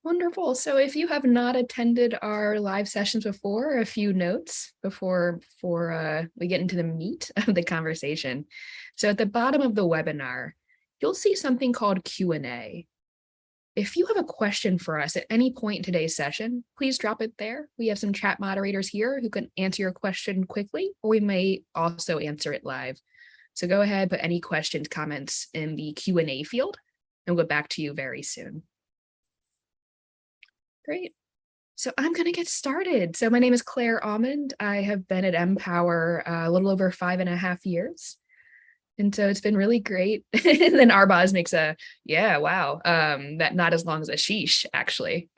Wonderful. So if you have not attended our live sessions before, a few notes before we get into the meat of the conversation. So at the bottom of the webinar, you'll see something called Q&A. If you have a question for us at any point in today's session, please drop it there. We have some chat moderators here who can answer your question quickly, or we may also answer it live. So go ahead, put any questions, comments in the Q&A field, and we'll get back to you very soon. Great. So I'm going to get started. So my name is Claire Almand. I have been at MPOWER a little over 5.5 years. And so it's been really great. And then Arbaaz makes a, yeah, wow, that not as long as Ashish, actually.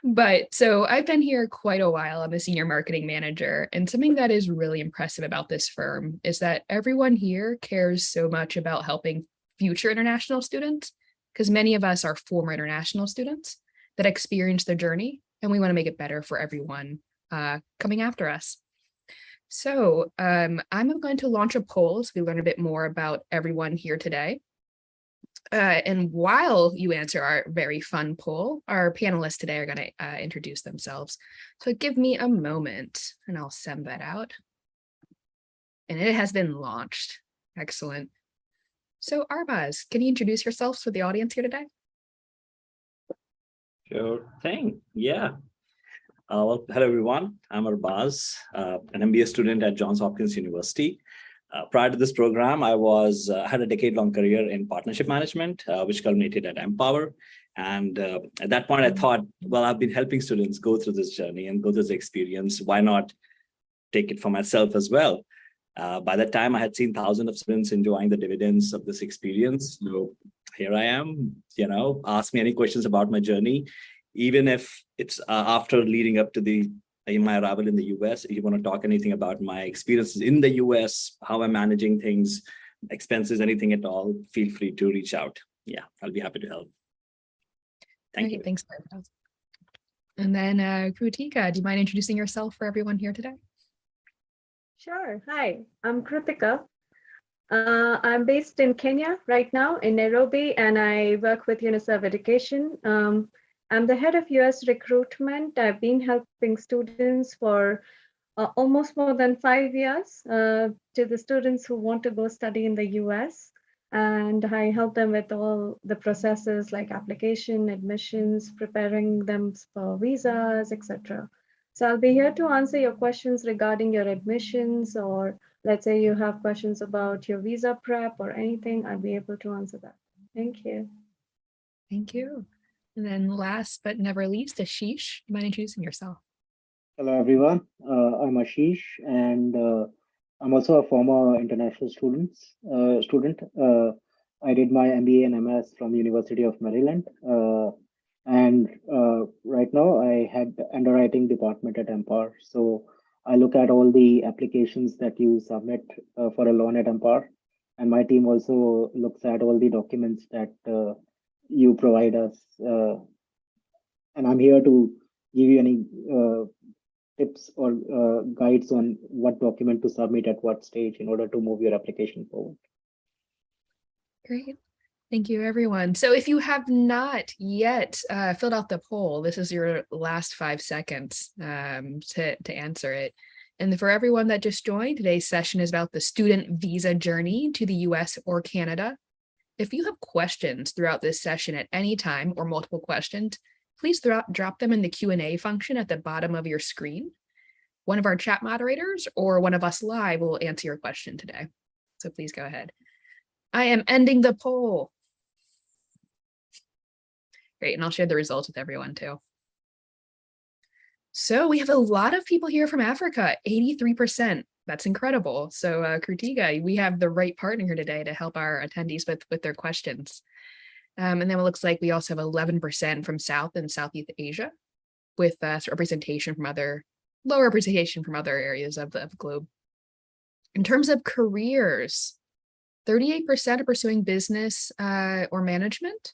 But so I've been here quite a while. I'm a senior marketing manager. And something that is really impressive about this firm is that everyone here cares so much about helping future international students, because many of us are former international students that experience the journey, and we want to make it better for everyone coming after us. So I'm going to launch a poll so we learn a bit more about everyone here today. And while you answer our very fun poll, our panelists today are going to introduce themselves. So give me a moment and I'll send that out. And it has been launched. Excellent. So Arbaaz, can you introduce yourselves for the audience here today? Sure thing. Yeah. Well, hello, everyone. I'm Arbaaz, an MBA student at Johns Hopkins University. Prior to this program, I had a decade-long career in partnership management, which culminated at MPOWER. And at that point, I thought, well, I've been helping students go through this journey and go through this experience. Why not take it for myself as well? By that time, I had seen thousands of students enjoying the dividends of this experience. So here I am, ask me any questions about my journey. Even if it's after leading up to my arrival in the US, if you want to talk anything about my experiences in the US, how I'm managing things, expenses, anything at all, feel free to reach out. Yeah, I'll be happy to help. Thank you. Thanks. And then Krutika, do you mind introducing yourself for everyone here today? Sure. Hi, I'm Kritika. I'm based in Kenya right now in Nairobi, and I work with Uniserv Education. I'm the head of US recruitment. I've been helping students for almost more than 5 years to the students who want to go study in the US. And I help them with all the processes like application, admissions, preparing them for visas, etc. So I'll be here to answer your questions regarding your admissions, or let's say you have questions about your visa prep or anything, I'll be able to answer that. Thank you. Thank you. And then last but never least, Ashish, do you mind introducing yourself? Hello, everyone. I'm Ashish, and I'm also a former international student. I did my MBA and MS from University of Maryland. And right now I had the underwriting department at MPOWER. So I look at all the applications that you submit for a loan at MPOWER. And my team also looks at all the documents that you provide us. And I'm here to give you any tips or guides on what document to submit at what stage in order to move your application forward. Great. Thank you, everyone. So if you have not yet filled out the poll, this is your last 5 seconds to answer it. And for everyone that just joined, today's session is about the student visa journey to the US or Canada. If you have questions throughout this session at any time or multiple questions, please drop them in the Q&A function at the bottom of your screen. One of our chat moderators or one of us live will answer your question today. So please go ahead. I am ending the poll. Great, and I'll share the results with everyone too. So we have a lot of people here from Africa, 83%. That's incredible. So Krutika, we have the right partner here today to help our attendees with their questions. And then it looks like we also have 11% from South and Southeast Asia, with low representation from other areas of the globe. In terms of careers, 38% are pursuing business or management,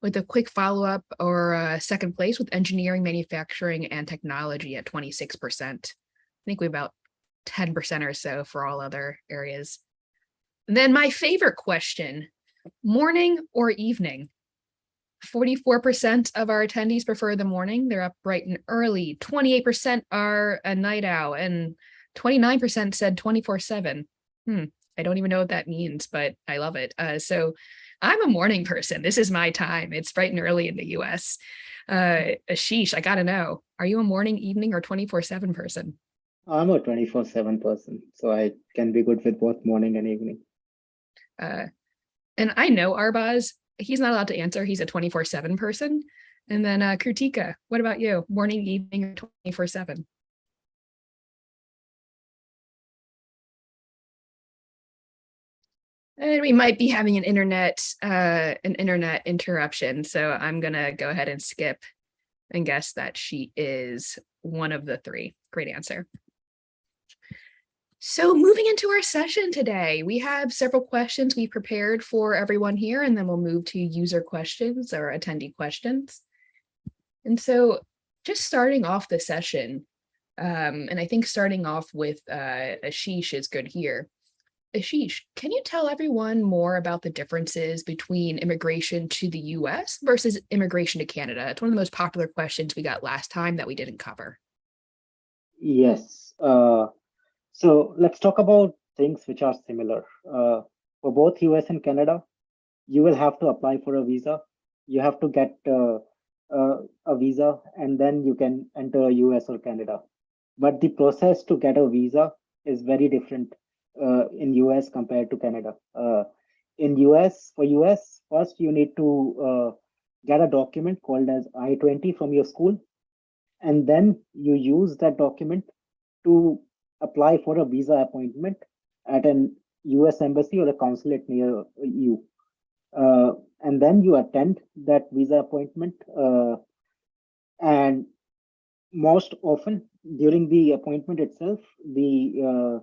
with a quick follow-up or second place with engineering, manufacturing, and technology at 26%. I think we have about 10% or so for all other areas. And then my favorite question, morning or evening? 44% of our attendees prefer the morning. They're up bright and early. 28% are a night owl, and 29% said 24/7. I don't even know what that means, but I love it. So I'm a morning person. This is my time. It's bright and early in the US. Ashish, I gotta know, are you a morning, evening, or 24/7 person? I'm a 24/7 person, so I can be good with both morning and evening. And I know Arbaaz, he's not allowed to answer. He's a 24/7 person. And then Krutika, what about you? Morning, evening, or 24/7? And we might be having an internet interruption. So I'm gonna go ahead and skip and guess that she is one of the three. Great answer. So moving into our session today, we have several questions we prepared for everyone here, and then we'll move to user questions or attendee questions. And so just starting off the session, and I think starting off with Ashish is good here. Ashish, can you tell everyone more about the differences between immigration to the US versus immigration to Canada? It's one of the most popular questions we got last time that we didn't cover. Yes. So let's talk about things which are similar. For both US and Canada, you will have to apply for a visa. You have to get a visa, and then you can enter US or Canada. But the process to get a visa is very different in US compared to Canada. In US, for US, first you need to get a document called as I-20 from your school, and then you use that document to apply for a visa appointment at an US embassy or a consulate near you. And then you attend that visa appointment. And most often during the appointment itself, the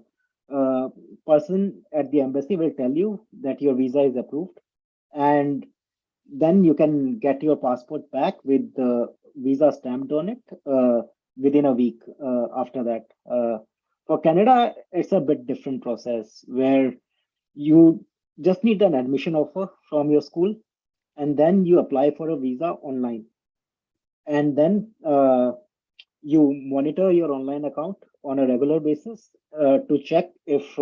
person at the embassy will tell you that your visa is approved. And then you can get your passport back with the visa stamped on it within a week after that. For Canada, it's a bit different process where you just need an admission offer from your school, and then you apply for a visa online. And then you monitor your online account on a regular basis to check if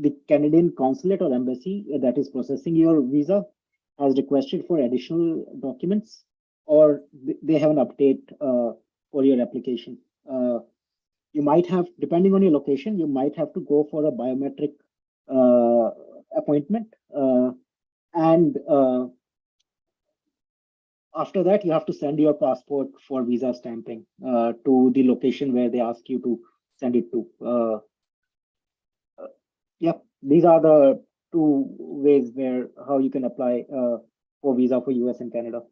the Canadian consulate or embassy that is processing your visa has requested for additional documents, or they have an update for your application. You might have, depending on your location, you might have to go for a biometric appointment. And after that, you have to send your passport for visa stamping to the location where they ask you to send it to. Yep, these are the two ways where how you can apply for visa for US and Canada.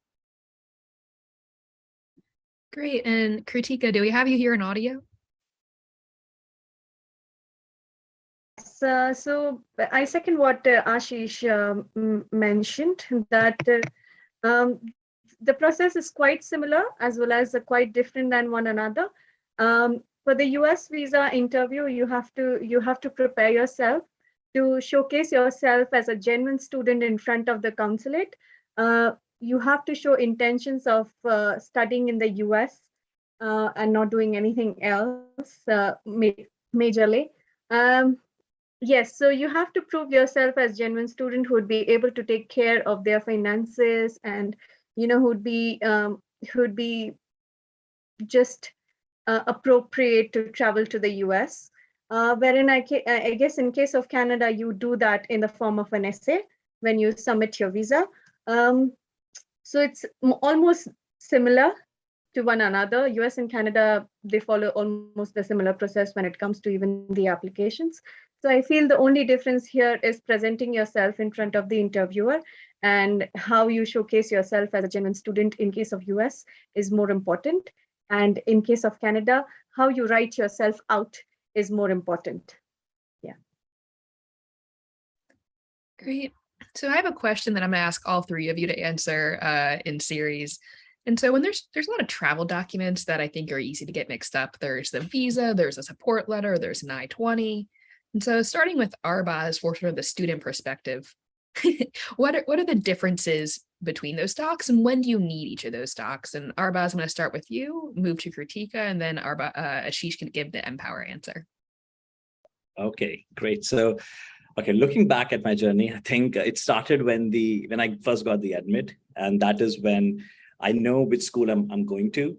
Great. And Kritika, do we have you here in audio? So I second what Ashish mentioned, that the process is quite similar as well as quite different than one another. For the US visa interview, you have to prepare yourself to showcase yourself as a genuine student in front of the consulate. You have to show intentions of studying in the US and not doing anything else majorly. Yes, so you have to prove yourself as genuine student who would be able to take care of their finances, and who'd be just appropriate to travel to the US. Wherein I guess in case of Canada, you do that in the form of an essay when you submit your visa. So it's almost similar to one another. US and Canada, they follow almost the similar process when it comes to even the applications. So I feel the only difference here is presenting yourself in front of the interviewer, and how you showcase yourself as a genuine student in case of US is more important. And in case of Canada, how you write yourself out is more important. Yeah. Great. So I have a question that I'm going to ask all three of you to answer in series. And so when there's a lot of travel documents that I think are easy to get mixed up. There's the visa, there's a support letter, there's an I-20. And so starting with Arbaaz for sort of the student perspective, What are the differences between those docs, and when do you need each of those docs? And Arbaaz, I'm going to start with you, move to Krutika, and then Ashish can give the MPOWER answer. Okay, great. So, okay, looking back at my journey, I think it started when I first got the admit, and that is when I know which school I'm going to.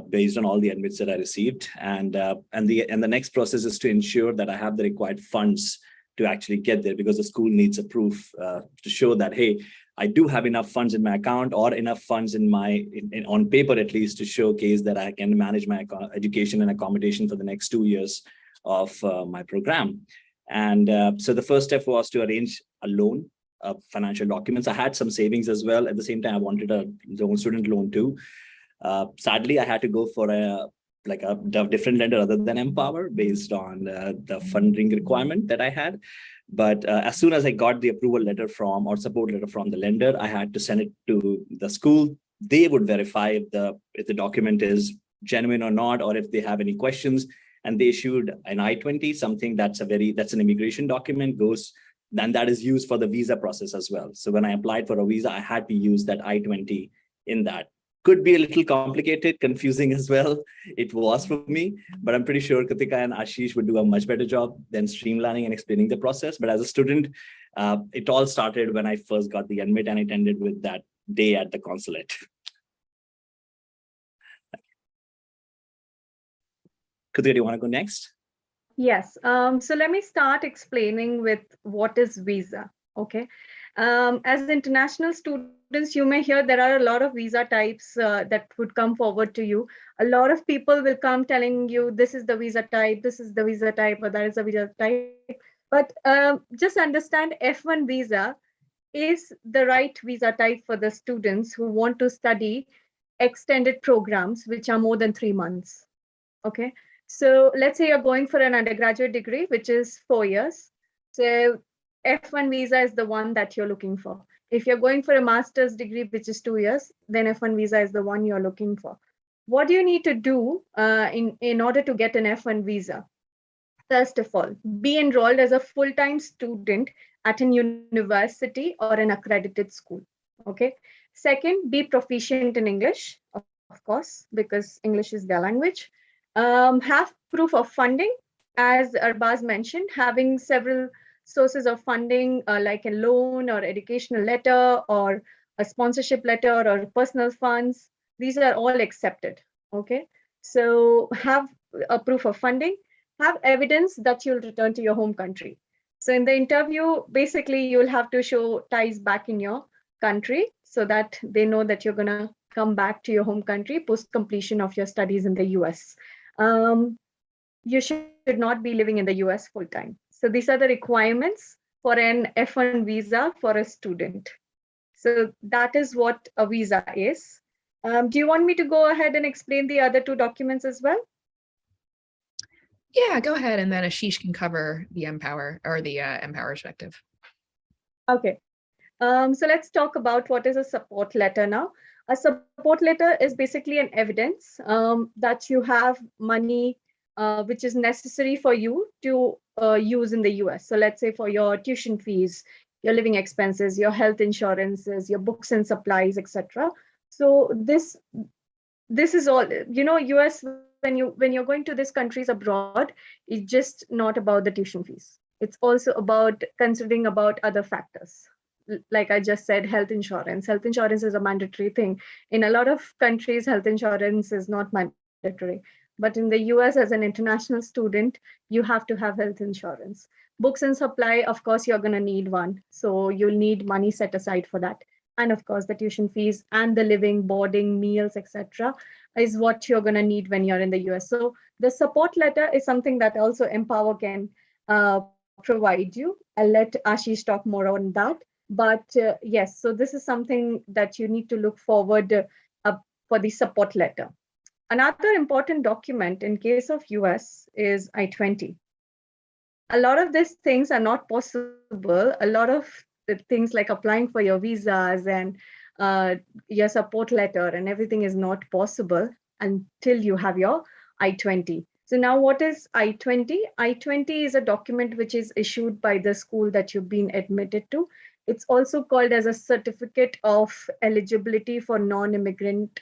Based on all the admits that I received, and the next process is to ensure that I have the required funds to actually get there, because the school needs a proof to show that, hey, I do have enough funds in my account, or enough funds on paper at least, to showcase that I can manage my education and accommodation for the next 2 years of my program. And so the first step was to arrange a loan, financial documents. I had some savings as well. At the same time, I wanted a student loan too. Sadly, I had to go for a different lender other than MPOWER based on the funding requirement that I had. But as soon as I got the approval letter or support letter from the lender, I had to send it to the school. They would verify if the document is genuine or not, or if they have any questions. And they issued an I-20, something that's an immigration document, then that is used for the visa process as well. So when I applied for a visa, I had to use that I-20 in that. Could be a little complicated, confusing as well. It was for me, but I'm pretty sure Kritika and Ashish would do a much better job than streamlining and explaining the process. But as a student, it all started when I first got the admit, and it ended with that day at the consulate. Kritika, do you want to go next? Yes. So let me start explaining with what is visa. Okay. As international students, you may hear there are a lot of visa types that would come forward to you. A lot of people will come telling you, this is the visa type, this is the visa type, or that is the visa type. But just understand, F1 visa is the right visa type for the students who want to study extended programs, which are more than 3 months. Okay. So let's say you're going for an undergraduate degree, which is 4 years. So F1 visa is the one that you're looking for. If you're going for a master's degree, which is 2 years, then F1 visa is the one you're looking for. What do you need to do in order to get an F1 visa? First of all, be enrolled as a full-time student at an university or an accredited school. Okay. Second, be proficient in English, of course, because English is their language. Have proof of funding, as Arbaaz mentioned, having several sources of funding, like a loan or educational letter or a sponsorship letter or personal funds. These are all accepted. Okay. So have a proof of funding, have evidence that you'll return to your home country. So in the interview, basically, you'll have to show ties back in your country so that they know that you're going to come back to your home country post completion of your studies in the US. You should not be living in the US full time. So these are the requirements for an F1 visa for a student. So that is what a visa is. Do you want me to go ahead and explain the other 2 documents as well? Yeah, go ahead, and then Ashish can cover the MPOWER or the MPOWER perspective. Okay. So let's talk about what is a support letter now. A support letter is basically an evidence that you have money which is necessary for you to use in the US. So let's say for your tuition fees, your living expenses, your health insurances, your books and supplies, etc. So this is all, US, when you're going to these countries abroad, it's just not about the tuition fees. It's also about considering about other factors. Like I just said, health insurance. Health insurance is a mandatory thing. In a lot of countries, health insurance is not mandatory. But in the US, as an international student, you have to have health insurance. Books and supply, of course, you're going to need one. So you'll need money set aside for that. And of course, the tuition fees and the living, boarding, meals, etc., is what you're going to need when you're in the US. So the support letter is something that also MPOWER can provide you. I'll let Ashish talk more on that. But yes, so this is something that you need to look forward for the support letter. Another important document in case of US is I-20. A lot of these things are not possible. A lot of the things like applying for your visas and your support letter and everything is not possible until you have your I-20. So now what is I-20? I-20 is a document which is issued by the school that you've been admitted to. It's also called as a certificate of eligibility for non-immigrant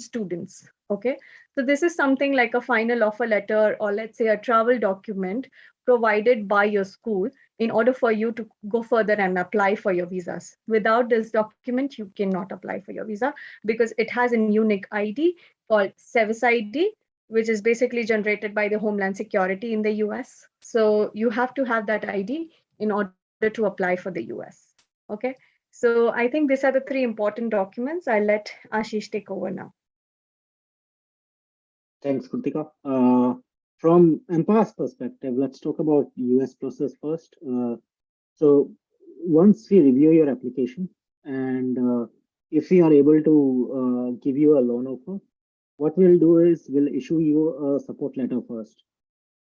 students. Okay, so this is something like a final offer letter, or let's say a travel document provided by your school in order for you to go further and apply for your visas. Without this document, you cannot apply for your visa because it has a unique ID called SEVIS ID, which is basically generated by the Homeland Security in the US. So you have to have that ID in order to apply for the US. Okay, so I think these are the three important documents. I'll let Ashish take over now. Thanks, Krutika. From MPOWER's perspective, let's talk about US process first. So once we review your application and if we are able to give you a loan offer, what we'll do is we'll issue you a support letter first.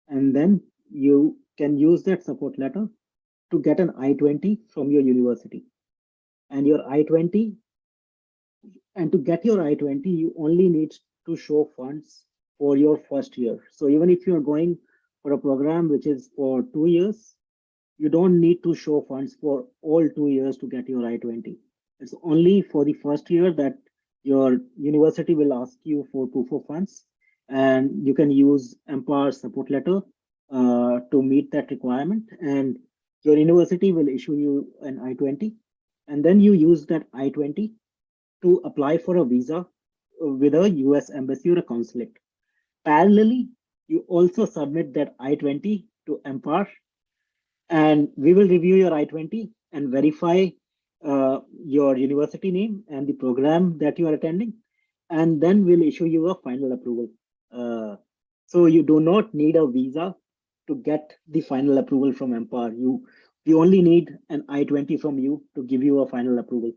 And then you can use that support letter to get an I-20 from your university. And your I-20, and to get your I-20, you only need to show funds for your first year. So even if you're going for a program which is for 2 years, you don't need to show funds for all 2 years to get your I-20. It's only for the first year that your university will ask you for proof of funds, and you can use MPOWER support letter to meet that requirement, and your university will issue you an I-20, and then you use that I-20 to apply for a visa with a US embassy or a consulate. Parallelly, you also submit that I-20 to MPOWER, and we will review your I-20 and verify your university name and the program that you are attending, and then we'll issue you a final approval. So you do not need a visa to get the final approval from MPOWER. We only need an I-20 from you to give you a final approval.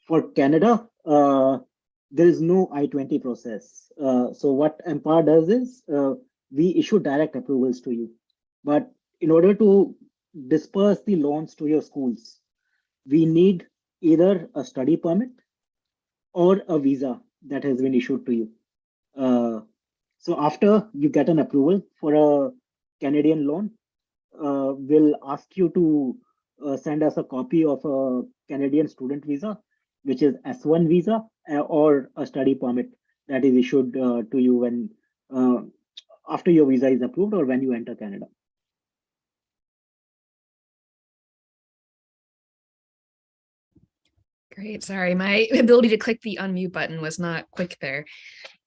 For Canada, there is no I-20 process. So what MPOWER does is we issue direct approvals to you. But in order to disperse the loans to your schools, we need either a study permit or a visa that has been issued to you. So after you get an approval for a Canadian loan, we'll ask you to send us a copy of a Canadian student visa, which is S1 visa, or a study permit that is issued to you when after your visa is approved or when you enter Canada. Great. Sorry, my ability to click the unmute button was not quick there.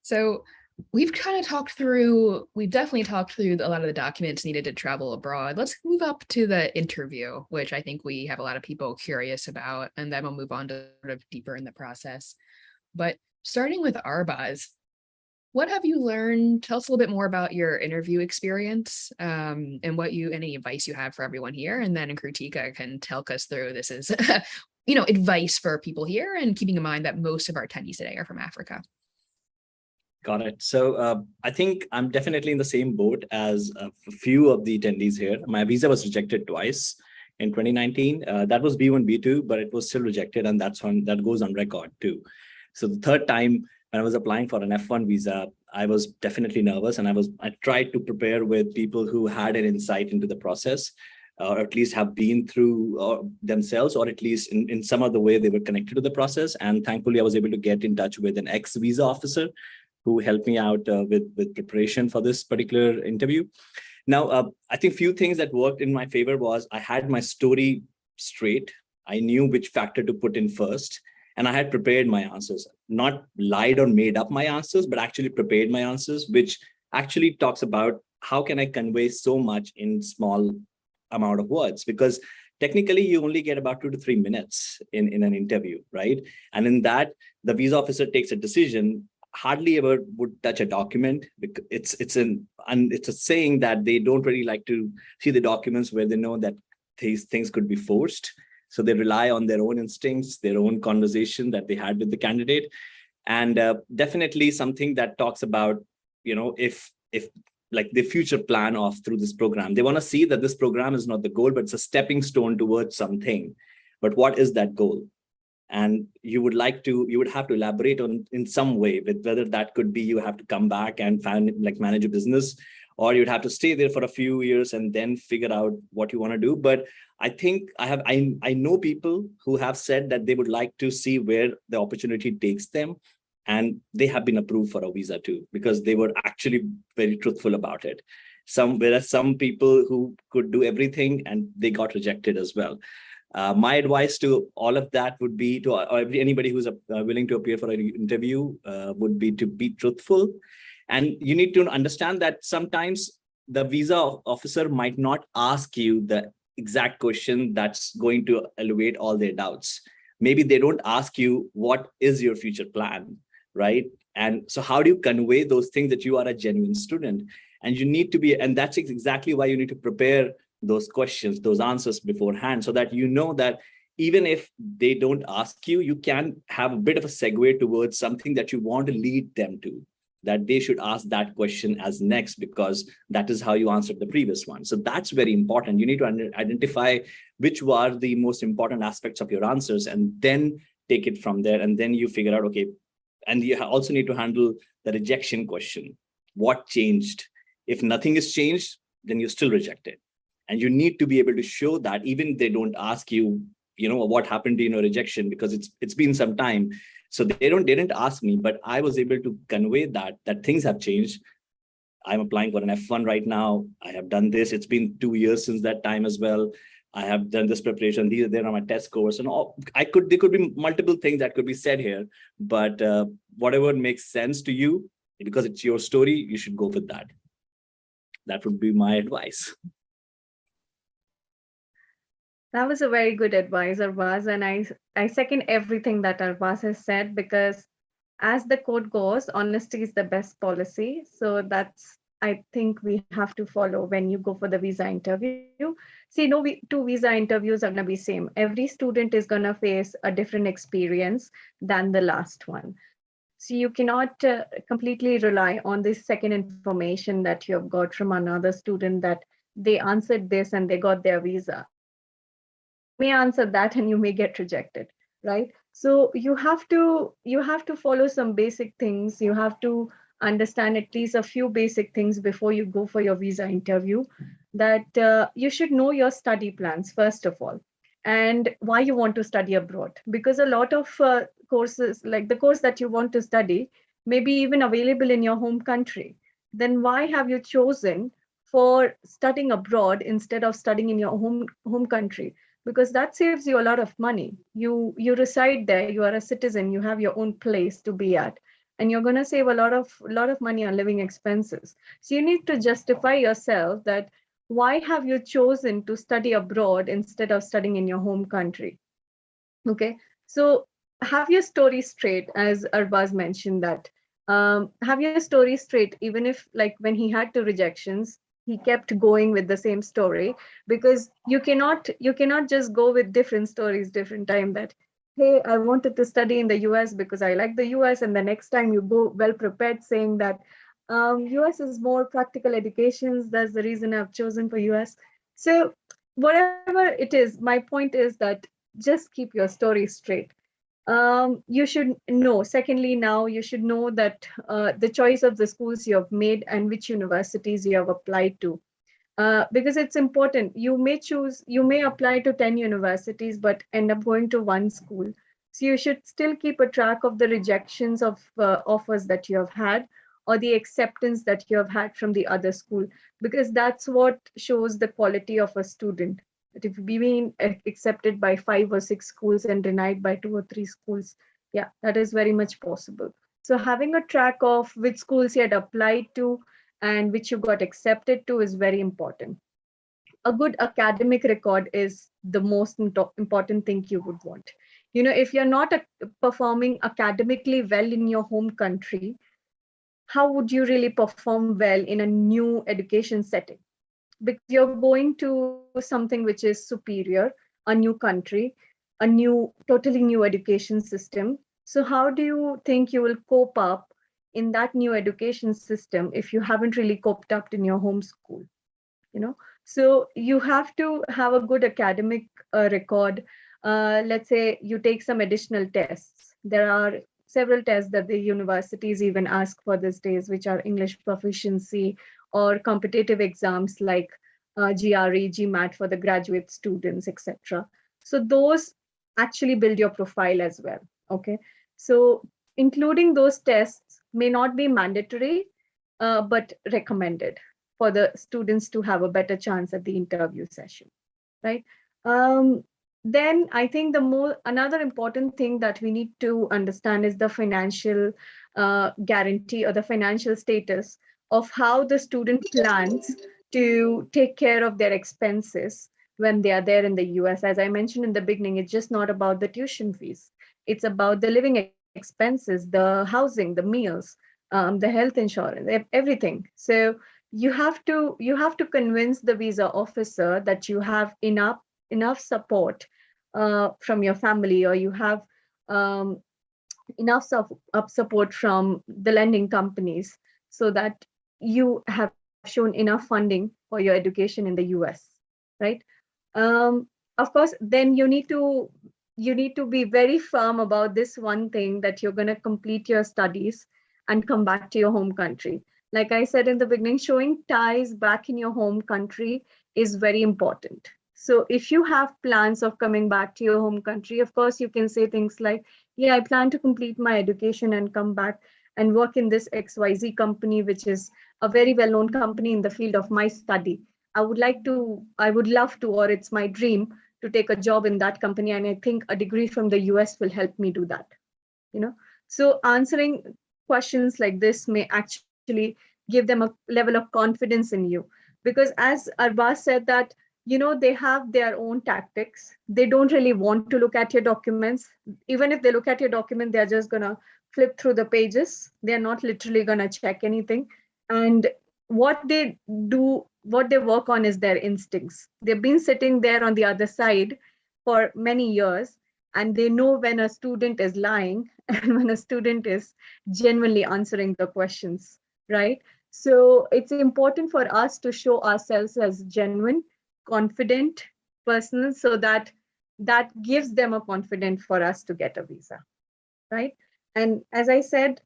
So we've definitely talked through a lot of the documents needed to travel abroad. Let's move up to the interview, which I think we have a lot of people curious about, and then we'll move on to sort of deeper in the process. But starting with Arbaaz, what have you learned? Tell us a little bit more about your interview experience and any advice you have for everyone here. And then Kritika can talk us through this is, advice for people here, and keeping in mind that most of our attendees today are from Africa. Got it. So I think I'm definitely in the same boat as a few of the attendees here. My visa was rejected twice in 2019. That was B1, B2, but it was still rejected, and that goes on record too. So the third time when I was applying for an F1 visa, I was definitely nervous, and I tried to prepare with people who had an insight into the process, or at least have been through themselves, or at least in some other way they were connected to the process. And thankfully, I was able to get in touch with an ex-visa officer who helped me out with preparation for this particular interview. Now, I think few things that worked in my favor was I had my story straight. I knew which factor to put in first, and I had prepared my answers, not lied or made up my answers, but actually prepared my answers, which actually talks about how can I convey so much in small amount of words, because technically you only get about 2 to 3 minutes in an interview, right? And in that, the visa officer takes a decision, hardly ever would touch a document. It's a saying that they don't really like to see the documents where they know that these things could be forced. So they rely on their own instincts, their own conversation that they had with the candidate. And definitely something that talks about, if like the future plan of through this program, they want to see that this program is not the goal, but it's a stepping stone towards something. But what is that goal? And you would have to elaborate on in some way, with whether that could be you have to come back and manage a business, or you'd have to stay there for a few years and then figure out what you want to do. But I think I know people who have said that they would like to see where the opportunity takes them, and they have been approved for a visa too, because they were actually very truthful about it. Whereas some people who could do everything and they got rejected as well. My advice to all of that would be to anybody who's willing to appear for an interview would be to be truthful. And you need to understand that sometimes the visa officer might not ask you the exact question that's going to alleviate all their doubts. Maybe they don't ask you, what is your future plan, right? And so how do you convey those things that you are a genuine student? And you need to be, and that's exactly why you need to prepare those questions, those answers beforehand, so that you know that even if they don't ask you, you can have a bit of a segue towards something that you want to lead them to, that they should ask that question as next, because that is how you answered the previous one. So that's very important. You need to identify which were the most important aspects of your answers, and then take it from there. And then you figure out, okay, and you also need to handle the rejection question. What changed? If nothing is changed, then you're still rejected. And you need to be able to show that, even if they don't ask you, what happened to rejection, because it's been some time. So they didn't ask me, but I was able to convey that things have changed. I'm applying for an F1 right now. I have done this. It's been 2 years since that time as well. I have done this preparation. There are my test scores, and all. There could be multiple things that could be said here, but whatever makes sense to you, because it's your story, you should go with that. That would be my advice. That was a very good advice, Arbaaz, and I second everything that Arbaaz has said, because as the quote goes, honesty is the best policy. So that's, I think, we have to follow when you go for the visa interview. See, two visa interviews are going to be same. Every student is going to face a different experience than the last one. So you cannot completely rely on this second information that you have got from another student, that they answered this and they got their visa. May answer that and you may get rejected, right? So you have to follow some basic things. You have to understand at least a few basic things before you go for your visa interview, that you should know your study plans first of all, and why you want to study abroad, because a lot of courses, like the course that you want to study, may be even available in your home country. Then why have you chosen for studying abroad instead of studying in your home country? Because that saves you a lot of money. You reside there, you are a citizen, you have your own place to be at, and you're going to save a lot of money on living expenses. So you need to justify yourself that why have you chosen to study abroad instead of studying in your home country. Okay, so have your story straight, as Arbaaz mentioned that. Have your story straight, even if, like, when he had two rejections, he kept going with the same story, because you cannot just go with different stories different time, that, hey, I wanted to study in the US because I like the US, and the next time you go well prepared saying that US is more practical educations, that's the reason I've chosen for US. So whatever it is, my point is that just keep your story straight. You should know, secondly, now you should know that the choice of the schools you have made and which universities you have applied to, because it's important. You may apply to 10 universities but end up going to one school. So you should still keep a track of the rejections of offers that you have had, or the acceptance that you have had from the other school, because that's what shows the quality of a student. That if you've been accepted by 5 or 6 schools and denied by 2 or 3 schools, yeah, that is very much possible. So having a track of which schools you had applied to and which you got accepted to is very important. A good academic record is the most important thing you would want. If you're not performing academically well in your home country, how would you really perform well in a new education setting? Because you're going to something which is superior, a new country, totally new education system. So how do you think you will cope up in that new education system if you haven't really coped up in your home school? So you have to have a good academic record. Let's say you take some additional tests. There are several tests that the universities even ask for these days, which are English proficiency or competitive exams like GRE, GMAT for the graduate students, etc. So those actually build your profile as well. Okay. So including those tests may not be mandatory, but recommended for the students to have a better chance at the interview session, right? Um, then I think another important thing that we need to understand is the financial guarantee or the financial status of how the student plans to take care of their expenses when they are there in the US. As I mentioned in the beginning, it's just not about the tuition fees. It's about the living expenses, the housing, the meals, the health insurance, everything. So you have to convince the visa officer that you have enough support from your family, or you have um, enough support from the lending companies, so that you have shown enough funding for your education in the US, right? um, of course, then you need to be very firm about this one thing, that you're going to complete your studies and come back to your home country. Like I said in the beginning, showing ties back in your home country is very important. So if you have plans of coming back to your home country, of course you can say things like, yeah, I plan to complete my education and come back and work in this XYZ company, which is a very well-known company in the field of my study. I would love to, or it's my dream to take a job in that company. And I think a degree from the US will help me do that. So answering questions like this may actually give them a level of confidence in you. Because as Arbaaz said that, they have their own tactics. They don't really want to look at your documents. Even if they look at your document, they're just going to flip through the pages. They're not literally going to check anything. And what they work on is their instincts. They've been sitting there on the other side for many years, and they know when a student is lying and when a student is genuinely answering the questions, right? So it's important for us to show ourselves as genuine, confident persons, so that gives them a confidence for us to get a visa, right? And as I said,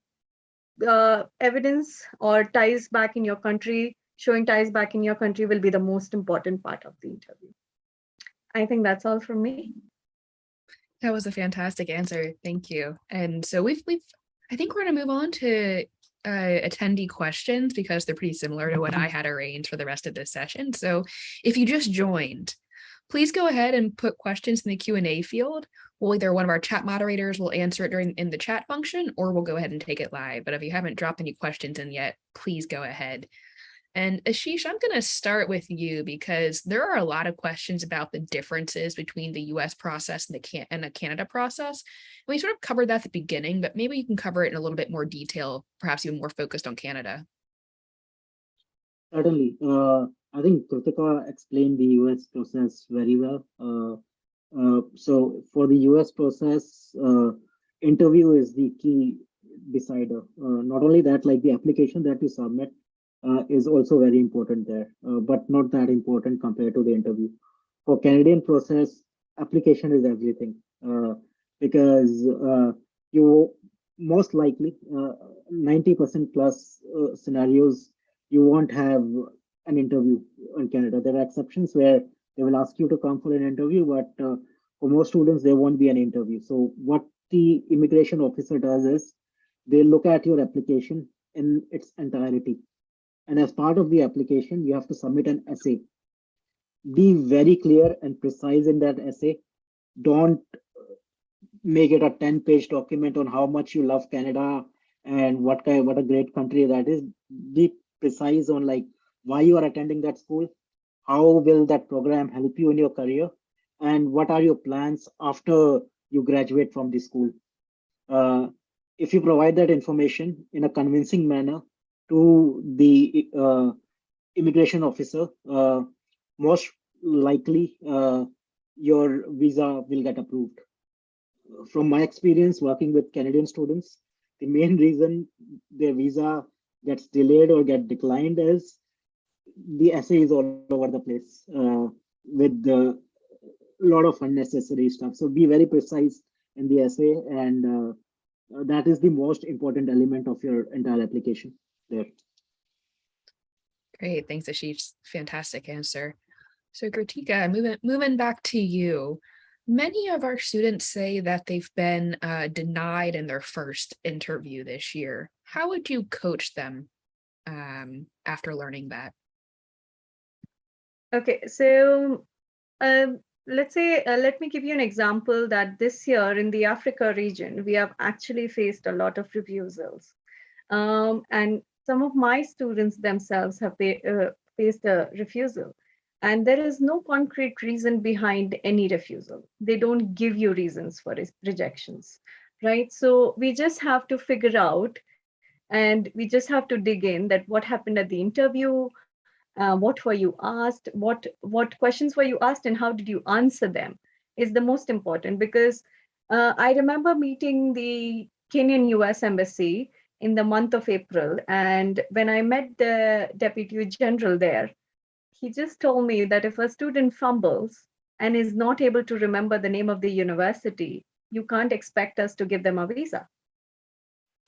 evidence or ties back in your country, showing ties back in your country will be the most important part of the interview. I think that's all from me. That was a fantastic answer. Thank you. And so we've I think we're going to move on to attendee questions, because they're pretty similar to what I had arranged for the rest of this session. So if you just joined, please go ahead and put questions in the Q&A field. Either one of our chat moderators will answer it in the chat function, or we'll go ahead and take it live. But if you haven't dropped any questions in yet, please go ahead. And Ashish, I'm going to start with you, because there are a lot of questions about the differences between the US process and the Canada process. And we sort of covered that at the beginning, but maybe you can cover it in a little bit more detail, perhaps even more focused on Canada. Certainly. I think Krutika explained the US process very well. So for the US process, interview is the key decider. Not only that, like the application that you submit is also very important there, but not that important compared to the interview. For Canadian process, application is everything, because you most likely 90% plus scenarios you won't have an interview in Canada. There are exceptions where they will ask you to come for an interview, but for most students, there won't be an interview. So what the immigration officer does is they look at your application in its entirety. And as part of the application, you have to submit an essay. Be very clear and precise in that essay. Don't make it a 10-page document on how much you love Canada and what a great country that is. Be precise on like why you are attending that school, how will that program help you in your career, and what are your plans after you graduate from the school. If you provide that information in a convincing manner to the immigration officer, most likely your visa will get approved. From my experience working with Canadian students, the main reason their visa gets delayed or get declined is the essay is all over the place with a lot of unnecessary stuff. So be very precise in the essay, and that is the most important element of your entire application there. Great. Thanks, Ashish. Fantastic answer. So Kritika, moving back to you. Many of our students say that they've been denied in their first interview this year. How would you coach them after learning that? Okay, so let's say, let me give you an example that this year in the Africa region, we have actually faced a lot of refusals. And some of my students themselves have faced a refusal. And there is no concrete reason behind any refusal. They don't give you reasons for rejections, right? So we just have to figure out and we just have to dig in that what happened at the interview, what were you asked, what questions were you asked, and how did you answer them is the most important. Because I remember meeting the Kenyan US Embassy in the month of April, and when I met the Deputy General there, he just told me that if a student fumbles and is not able to remember the name of the university, you can't expect us to give them a visa.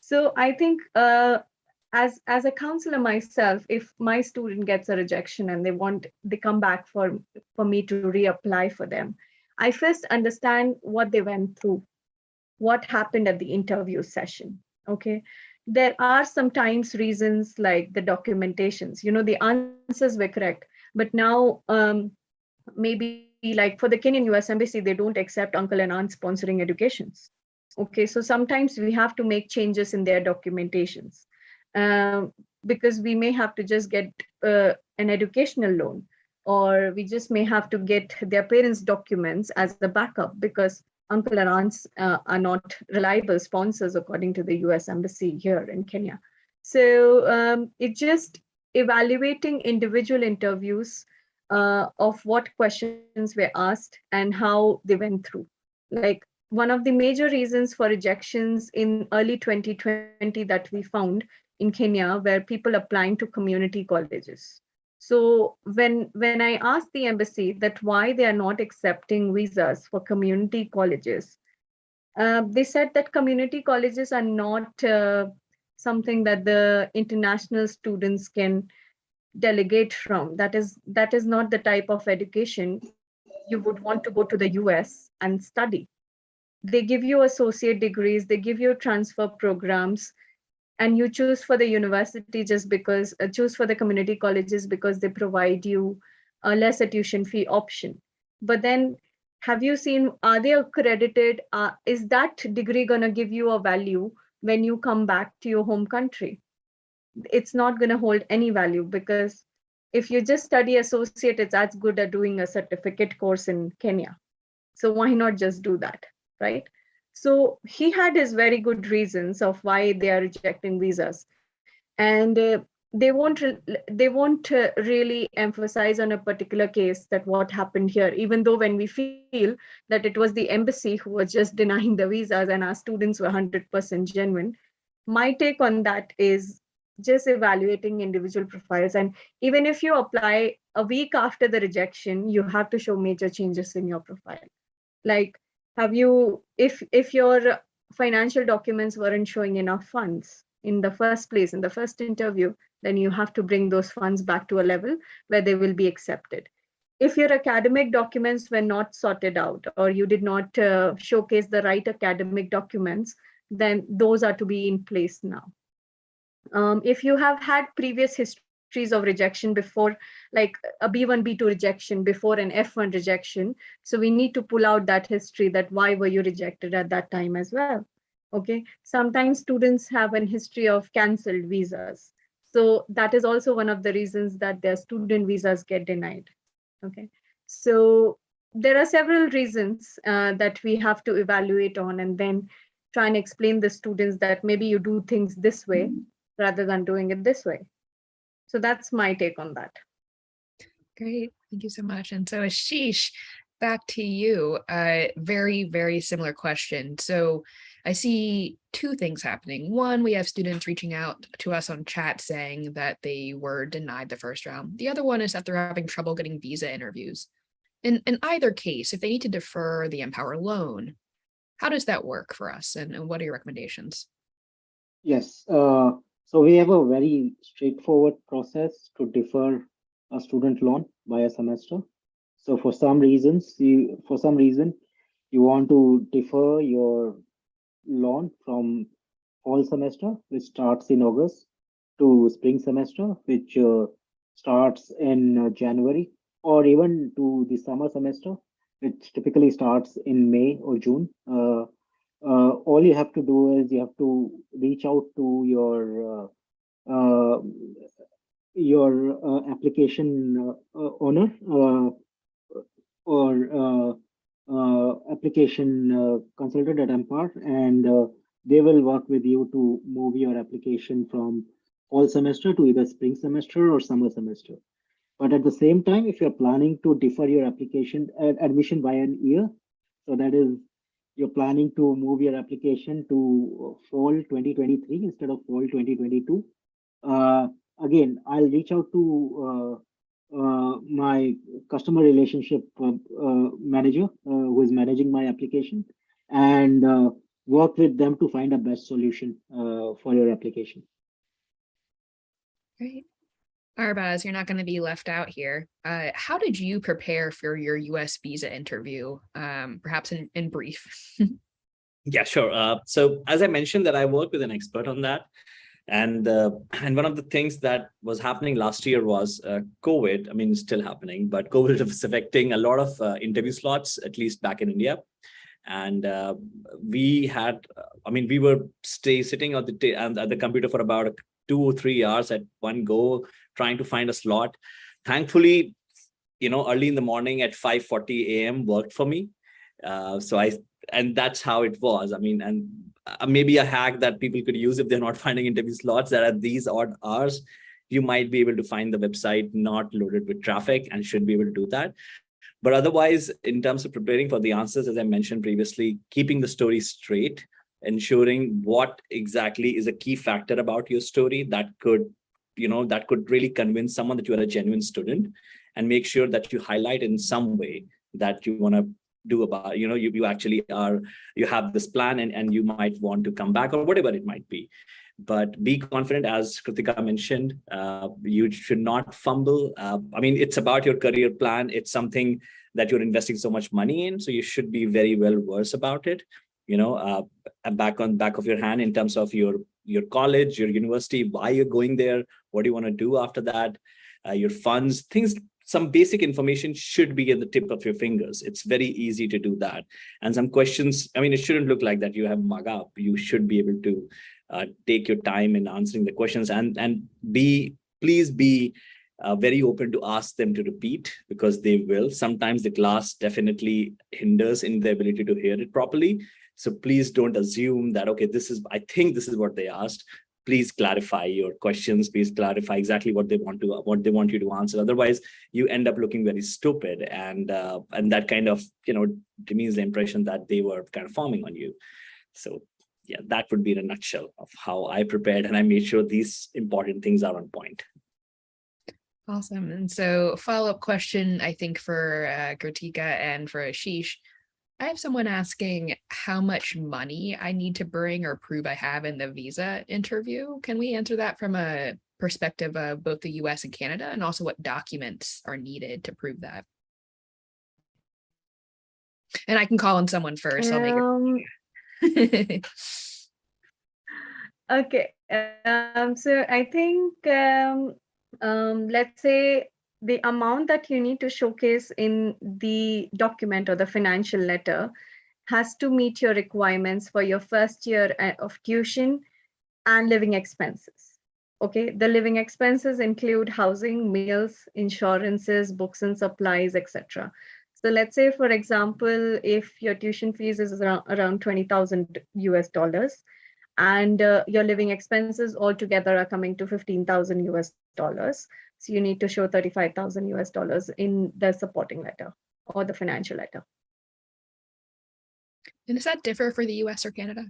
So I think as a counselor myself, if my student gets a rejection and they come back for me to reapply for them, I first understand what they went through, what happened at the interview session. Okay. There are sometimes reasons like the documentations, the answers were correct, but now maybe like for the Kenyan US Embassy, they don't accept uncle and aunt sponsoring educations. Okay, so sometimes we have to make changes in their documentations because we may have to just get an educational loan, or we just may have to get their parents' documents as a backup because uncle and aunts are not reliable sponsors according to the US Embassy here in Kenya. So it just evaluating individual interviews of what questions were asked and how they went through. Like one of the major reasons for rejections in early 2020 that we found in Kenya were people applying to community colleges. So when I asked the embassy that why they are not accepting visas for community colleges, they said that community colleges are not something that the international students can delegate from. That is not the type of education you would want to go to the US and study. They give you associate degrees, they give you transfer programs, and you choose for the university just because choose for the community colleges because they provide you a lesser tuition fee option. But then have you seen, are they accredited? Is that degree going to give you a value when you come back to your home country? It's not going to hold any value, because if you just study associate, it's as good at doing a certificate course in Kenya. So why not just do that, right? So he had his very good reasons of why they are rejecting visas, and they won't really emphasize on a particular case that what happened here, even though when we feel that it was the embassy who was just denying the visas and our students were 100% genuine. My take on that is just evaluating individual profiles, and even if you apply a week after the rejection, you have to show major changes in your profile. Like, have you, if your financial documents weren't showing enough funds in the first place, in the first interview, then you have to bring those funds back to a level where they will be accepted. If your academic documents were not sorted out, or you did not showcase the right academic documents, then those are to be in place now. If you have had previous histories of rejection before, like a B1, B2 rejection before an F1 rejection, so we need to pull out that history, that why were you rejected at that time as well. Okay, sometimes students have an history of cancelled visas. So that is also one of the reasons that their student visas get denied. Okay, so there are several reasons that we have to evaluate on, and then try and explain the students that maybe you do things this way rather than doing it this way. So that's my take on that. Great. Thank you so much. And so Ashish, back to you. Very, very similar question. So I see two things happening. One, we have students reaching out to us on chat saying that they were denied the first round. The other one is that they're having trouble getting visa interviews. In either case, if they need to defer the MPOWER loan, how does that work for us? And what are your recommendations? Yes. So we have a very straightforward process to defer a student loan by a semester. So for some reason, you want to defer your loan from fall semester, which starts in August, to spring semester, which starts in January, or even to the summer semester, which typically starts in May or June. All you have to do is you have to reach out to uh, your application owner or application consultant at MPOWER, and they will work with you to move your application from fall semester to either spring semester or summer semester. But at the same time, if you're planning to defer your application admission by an year, so that is, you're planning to move your application to fall 2023 instead of fall 2022. Again, I'll reach out to my customer relationship manager who is managing my application, and work with them to find a best solution for your application. Great. Arbaaz, you're not going to be left out here. How did you prepare for your US visa interview? Perhaps in brief. Yeah, sure. So as I mentioned that I work with an expert on that. And one of the things that was happening last year was COVID. I mean, it's still happening, but COVID was affecting a lot of interview slots, at least back in India. And we were sitting at the computer for about 2 or 3 hours at one go, trying to find a slot. Thankfully, early in the morning at 5:40 a.m. worked for me. And that's how it was. I mean, and maybe a hack that people could use if they're not finding interview slots that at these odd hours, you might be able to find the website not loaded with traffic and should be able to do that. But otherwise, in terms of preparing for the answers, as I mentioned previously, keeping the story straight, ensuring what exactly is a key factor about your story that could really convince someone that you are a genuine student, and make sure that you highlight in some way that you want to do about, you actually are, you have this plan and you might want to come back or whatever it might be. But be confident, as Kritika mentioned, you should not fumble. I mean, it's about your career plan. It's something that you're investing so much money in. So you should be very well versed about it, back of your hand in terms of your college, your university, why you're going there, what do you want to do after that, your funds, things. Some basic information should be at the tip of your fingers. It's very easy to do that. And some questions, I mean, it shouldn't look like that you have mug up. You should be able to take your time in answering the questions, and please be very open to ask them to repeat, because they will. Sometimes the class definitely hinders in the ability to hear it properly. So please don't assume that, okay, I think this is what they asked. Please clarify your questions. Please clarify exactly what they want you to answer. Otherwise, you end up looking very stupid, and that kind of demeans the impression that they were kind of forming on you. So yeah, that would be in a nutshell of how I prepared, and I made sure these important things are on point. Awesome. And so follow-up question, I think, for Kritika and for Ashish. I have someone asking how much money I need to bring or prove I have in the visa interview. Can we answer that from a perspective of both the US and Canada, and also what documents are needed to prove that? And I can call on someone first. I'll make it. Okay. So I think, let's say the amount that you need to showcase in the document or the financial letter has to meet your requirements for your first year of tuition and living expenses. Okay, the living expenses include housing, meals, insurances, books and supplies, etc. So let's say, for example, if your tuition fees is around $20,000 US, and your living expenses altogether are coming to $15,000 US. So you need to show $35,000 US in the supporting letter or the financial letter. And does that differ for the US or Canada?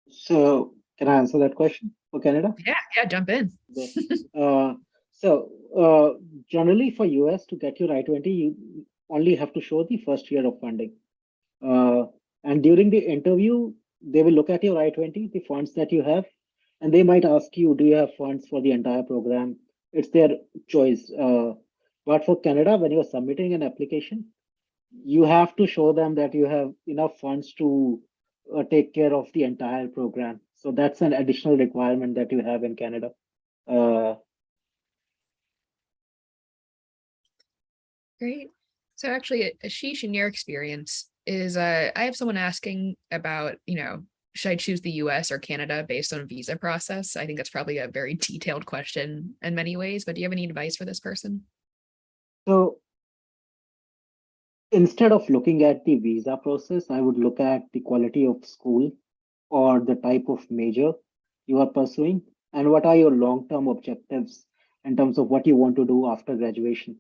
So can I answer that question for Canada? Yeah, jump in. Generally for US to get your I-20, you only have to show the first year of funding. And during the interview, they will look at your I-20, the funds that you have, and they might ask you, do you have funds for the entire program? It's their choice. But for Canada, when you're submitting an application, you have to show them that you have enough funds to take care of the entire program. So that's an additional requirement that you have in Canada. Great. So actually, Ashish, in your experience, is I have someone asking about, should I choose the US or Canada based on visa process? I think that's probably a very detailed question in many ways, but do you have any advice for this person? So instead of looking at the visa process, I would look at the quality of school or the type of major you are pursuing, and what are your long-term objectives in terms of what you want to do after graduation.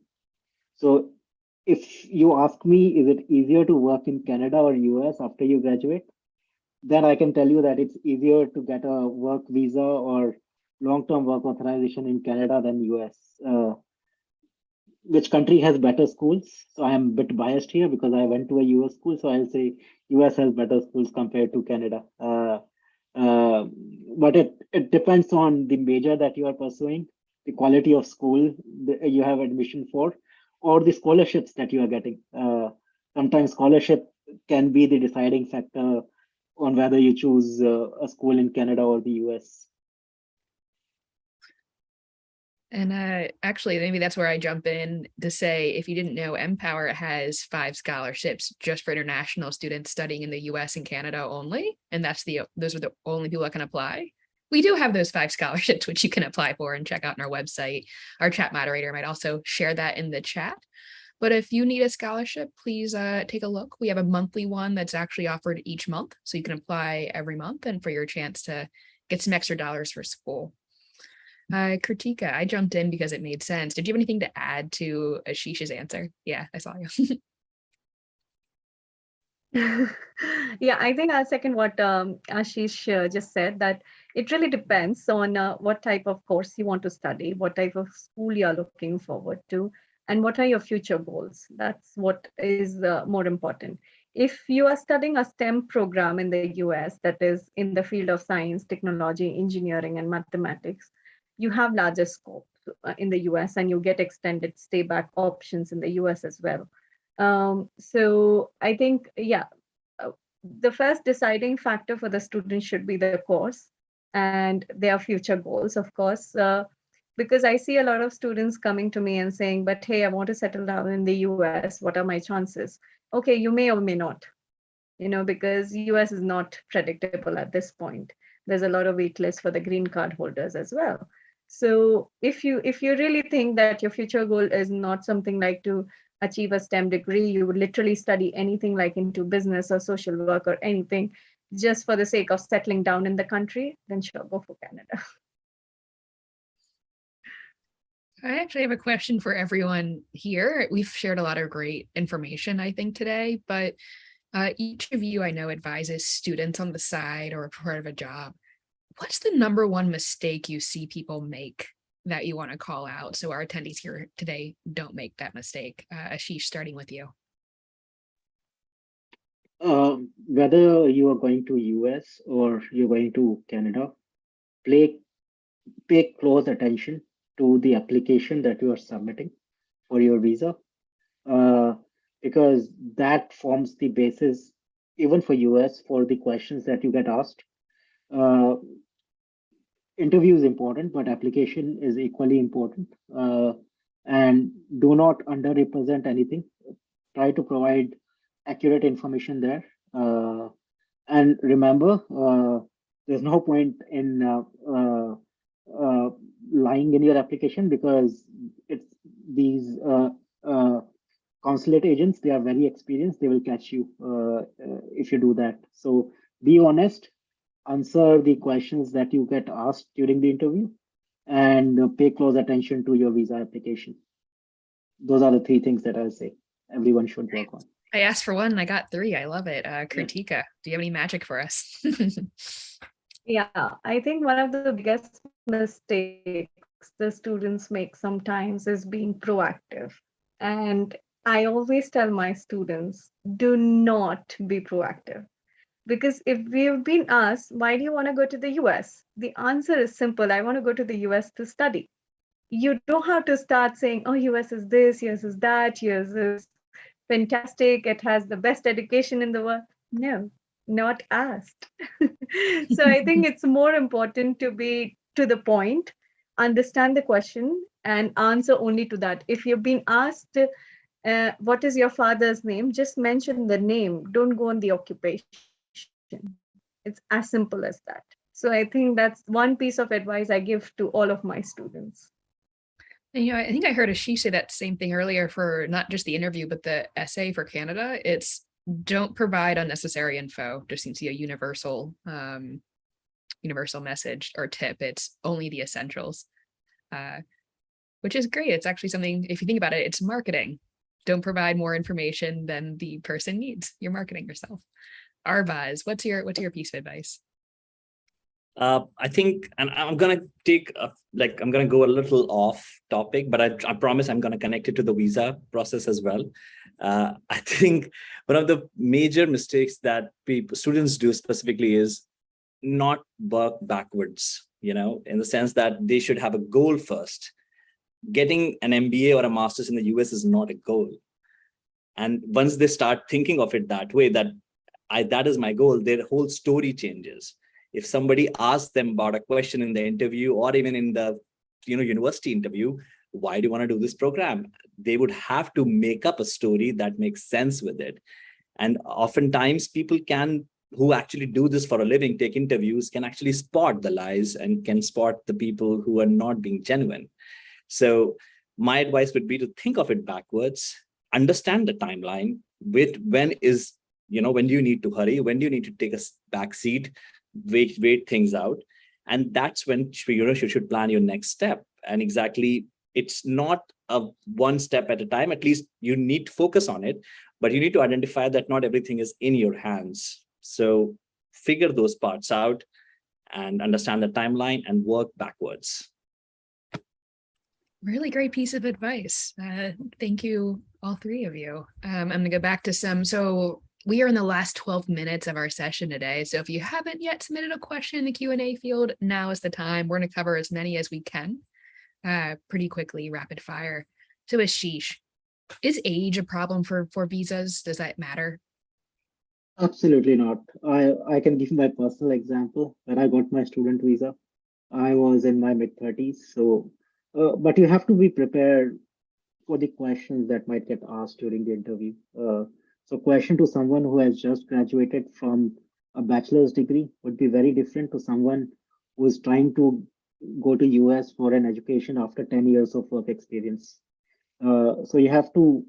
So if you ask me, is it easier to work in Canada or US after you graduate? Then I can tell you that it's easier to get a work visa or long-term work authorization in Canada than US. Which country has better schools? So I am a bit biased here because I went to a US school. So I'll say US has better schools compared to Canada. But it depends on the major that you are pursuing, the quality of school that you have admission for, or the scholarships that you are getting. Sometimes scholarship can be the deciding factor on whether you choose a school in Canada or the US. And actually, maybe that's where I jump in to say, if you didn't know, MPOWER has 5 scholarships just for international students studying in the US and Canada only. And those are the only people that can apply. We do have those 5 scholarships, which you can apply for and check out on our website. Our chat moderator might also share that in the chat. But if you need a scholarship, please take a look. We have a monthly one that's actually offered each month. So you can apply every month and for your chance to get some extra dollars for school. Kritika, I jumped in because it made sense. Did you have anything to add to Ashish's answer? Yeah, I saw you. Yeah, I think I'll second what Ashish just said, that it really depends on what type of course you want to study, what type of school you're looking forward to, and what are your future goals. That's what is more important. If you are studying a STEM program in the US that is in the field of science, technology, engineering, and mathematics, you have larger scope in the US and you get extended stay back options in the US as well. So I think, yeah, the first deciding factor for the student should be the course and their future goals, of course, because I see a lot of students coming to me and saying, but hey, I want to settle down in the US. What are my chances? Okay, you may or may not, because US is not predictable at this point. There's a lot of wait lists for the green card holders as well. So if you really think that your future goal is not something like to achieve a STEM degree, you would literally study anything like into business or social work or anything just for the sake of settling down in the country, then sure, go for Canada. I actually have a question for everyone here. We've shared a lot of great information, I think, today, but each of you I know advises students on the side or part of a job. What's the number one mistake you see people make that you want to call out so our attendees here today don't make that mistake? Ashish, starting with you. Whether you are going to US or you're going to Canada, pay close attention to the application that you are submitting for your visa, because that forms the basis, even for US, for the questions that you get asked. Interview is important, but application is equally important. And do not underrepresent anything. Try to provide accurate information there. And remember, there's no point in lying in your application, because it's these consulate agents, they are very experienced. They will catch you if you do that. So be honest, answer the questions that you get asked during the interview, and pay close attention to your visa application. Those are the 3 things that I'll say everyone should work on. I asked for 1, I got 3. I love it. Kritika, do you have any magic for us? Yeah, I think one of the biggest mistakes the students make sometimes is being proactive. And I always tell my students, do not be proactive. Because if we've been asked, why do you want to go to the US? The answer is simple. I want to go to the US to study. You don't have to start saying, oh, US is this, US is that, US is fantastic, it has the best education in the world. No, not asked. So I think it's more important to be to the point, understand the question, and answer only to that. If you've been asked, what is your father's name? Just mention the name. Don't go on the occupation. It's as simple as that. So I think that's one piece of advice I give to all of my students. And, I think I heard Ashish say that same thing earlier for not just the interview, but the essay for Canada. It's don't provide unnecessary info. Just seems to be a universal message or tip. It's only the essentials, which is great. It's actually something, if you think about it, it's marketing. Don't provide more information than the person needs. You're marketing yourself. Arbaaz, what's your piece of advice? I think, and I'm gonna I'm gonna go a little off topic, but I promise I'm gonna connect it to the visa process as well. I think one of the major mistakes that students do specifically is not work backwards. In the sense that they should have a goal first. Getting an MBA or a master's in the US is not a goal, and once they start thinking of it that way, that is my goal, their whole story changes. If somebody asks them about a question in the interview or even in the university interview, why do you want to do this program? They would have to make up a story that makes sense with it. And oftentimes people who actually do this for a living, take interviews, can actually spot the lies and can spot the people who are not being genuine. So my advice would be to think of it backwards, understand the timeline with when do you need to hurry, when do you need to take a back seat, wait things out. And that's when you should plan your next step. And exactly, it's not a one step at a time. At least you need to focus on it, but you need to identify that not everything is in your hands. So figure those parts out and understand the timeline and work backwards. Really great piece of advice. Thank you, all three of you. I'm going to go back to so we are in the last 12 minutes of our session today. So if you haven't yet submitted a question in the Q&A field, now is the time. We're going to cover as many as we can pretty quickly, rapid fire. So Ashish, is age a problem for visas? Does that matter? Absolutely not. I can give my personal example. When I got my student visa, I was in my mid-30s. So, but you have to be prepared for the questions that might get asked during the interview. So question to someone who has just graduated from a bachelor's degree would be very different to someone who is trying to go to US for an education after 10 years of work experience. So you have to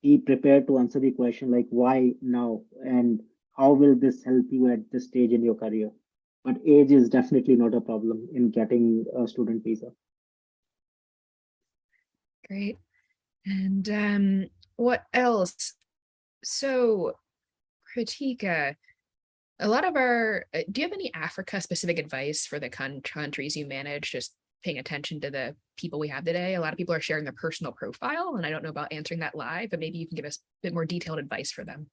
be prepared to answer the question like, why now? And how will this help you at this stage in your career? But age is definitely not a problem in getting a student visa. Great. And what else? So, Kritika, a lot of do you have any Africa specific advice for the countries you manage? Just paying attention to the people we have today. A lot of people are sharing their personal profile, and I don't know about answering that live, but maybe you can give us a bit more detailed advice for them.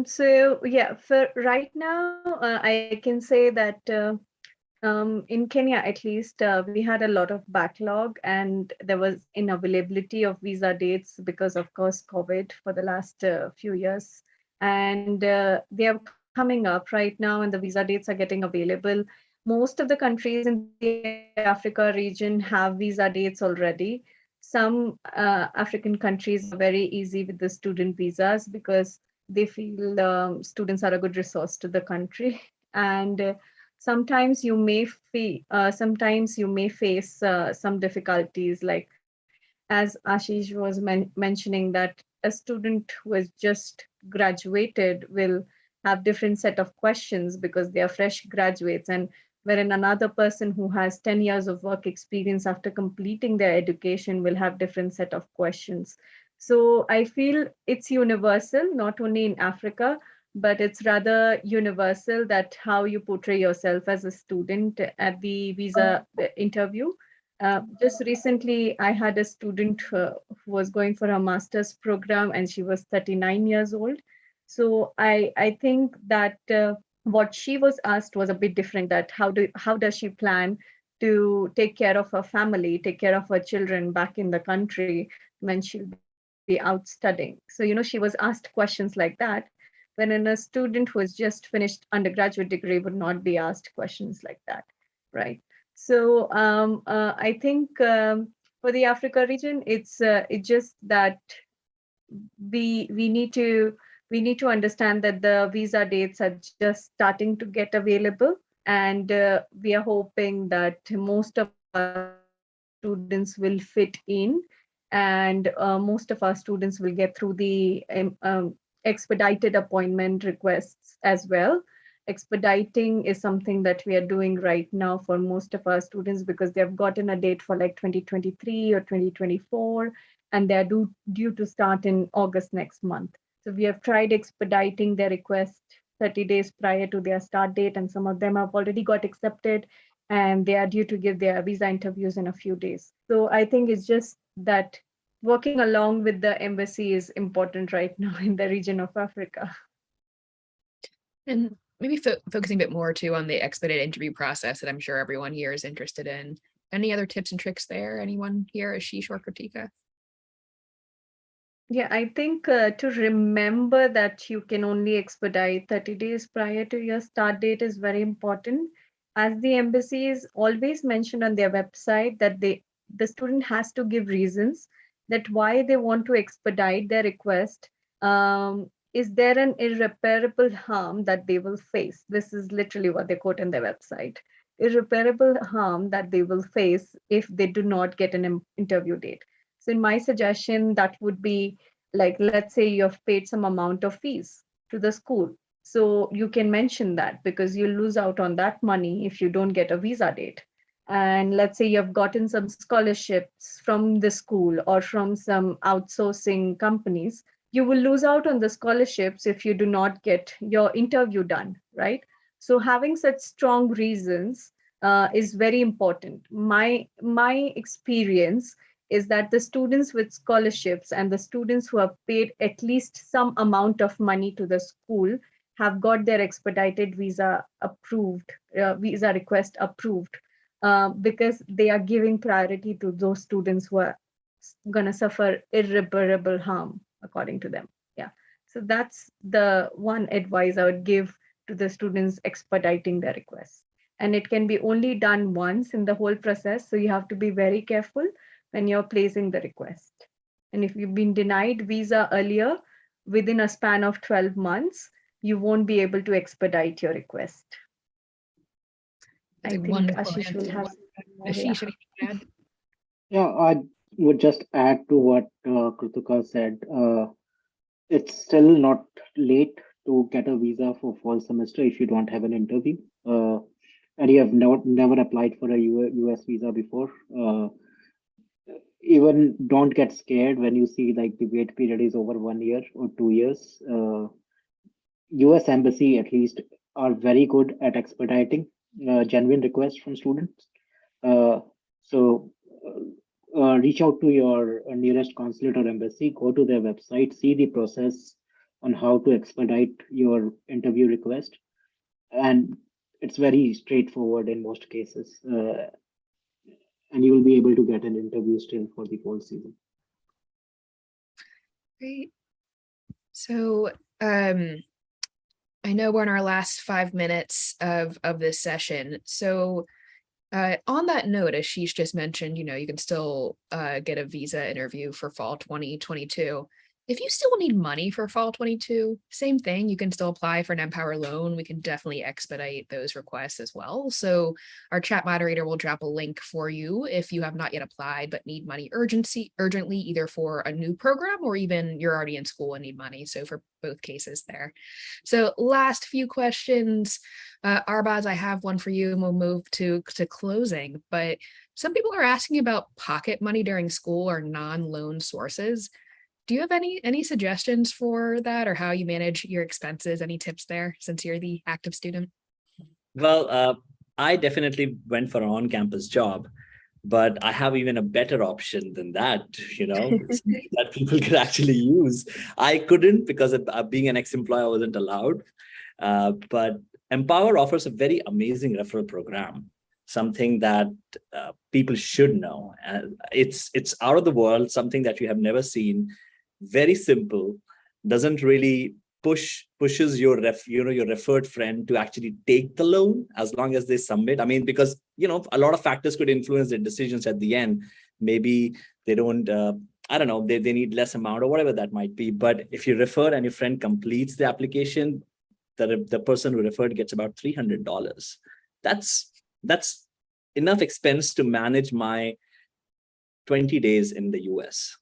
So yeah, for right now, I can say that in Kenya, at least, we had a lot of backlog and there was unavailability of visa dates because, of course, COVID for the last few years. And they are coming up right now and the visa dates are getting available. Most of the countries in the Africa region have visa dates already. Some African countries are very easy with the student visas because they feel students are a good resource to the country. And sometimes you may face some difficulties, like as Ashish was mentioning, that a student who has just graduated will have different set of questions because they are fresh graduates, and wherein another person who has 10 years of work experience after completing their education will have different set of questions. So I feel it's universal, not only in Africa, but it's rather universal that how you portray yourself as a student at the visa interview. Just recently, I had a student who was going for a master's program and she was 39 years old. So I think that what she was asked was a bit different, that how does she plan to take care of her family, take care of her children back in the country when she'll be out studying. So, she was asked questions like that, when in a student who has just finished undergraduate degree would not be asked questions like that, right? So I think for the Africa region, it's just that we need to understand that the visa dates are just starting to get available, and we are hoping that most of our students will fit in, and most of our students will get through the expedited appointment requests as well. Expediting is something that we are doing right now for most of our students, because they have gotten a date for like 2023 or 2024, and they're due to start in August next month. So we have tried expediting their request 30 days prior to their start date, and some of them have already got accepted, and they are due to give their visa interviews in a few days. So I think it's just that working along with the embassy is important right now in the region of Africa. And maybe focusing a bit more too on the expedited interview process that I'm sure everyone here is interested in. Any other tips and tricks there? Anyone here, Ashish or Kritika? Yeah, I think to remember that you can only expedite 30 days prior to your start date is very important. As the embassies always mention on their website that the student has to give reasons that why they want to expedite their request. Is there an irreparable harm that they will face? This is literally what they quote on their website. Irreparable harm that they will face if they do not get an interview date. So in my suggestion, that would be like, let's say you have paid some amount of fees to the school. So you can mention that, because you lose out on that money if you don't get a visa date. And let's say you have gotten some scholarships from the school or from some outsourcing companies. You will lose out on the scholarships if you do not get your interview done, right? So having such strong reasons is very important. My experience is that the students with scholarships and the students who have paid at least some amount of money to the school have got their expedited visa approved, visa request approved, because they are giving priority to those students who are going to suffer irreparable harm, according to them. Yeah. So that's the one advice I would give to the students expediting their requests. And it can be only done once in the whole process. So you have to be very careful when you're placing the request. And if you've been denied visa earlier within a span of 12 months, you won't be able to expedite your request. That's I a think wonderful Ashish will answer. have more. Ashish, anything to add? Yeah, I would just add to what Krutika said. It's still not late to get a visa for fall semester if you don't have an interview, and you have never applied for a US visa before. Even don't get scared when you see like the wait period is over 1 year or 2 years. US embassy at least are very good at expediting genuine requests from students. Uh, so reach out to your nearest consulate or embassy, go to their website, see the process on how to expedite your interview request. And it's very straightforward in most cases. And you will be able to get an interview still for the fall season. Great. So I know we're in our last 5 minutes of this session. So on that note, as Ashish just mentioned, you can still get a visa interview for fall 2022. If you still need money for fall 22, same thing. You can still apply for an MPOWER loan. We can definitely expedite those requests as well. So our chat moderator will drop a link for you if you have not yet applied but need money urgently, either for a new program or even you're already in school and need money. So for both cases there. So last few questions. Arbaaz, I have one for you and we'll move to closing. But some people are asking about pocket money during school or non-loan sources. Do you have any suggestions for that, or how you manage your expenses? Any tips there, since you're the active student? Well, I definitely went for an on-campus job. But I have even a better option than that, that people can actually use. I couldn't because of being an ex-employee, I wasn't allowed. But MPOWER offers a very amazing referral program, something that people should know. It's out of the world, something that you have never seen. Very simple, doesn't really pushes your your referred friend to actually take the loan as long as they submit. I mean, because a lot of factors could influence their decisions at the end. Maybe they don't I don't know, they need less amount or whatever that might be. But if you refer and your friend completes the application, the person who referred gets about $300. That's enough expense to manage my 20 days in the US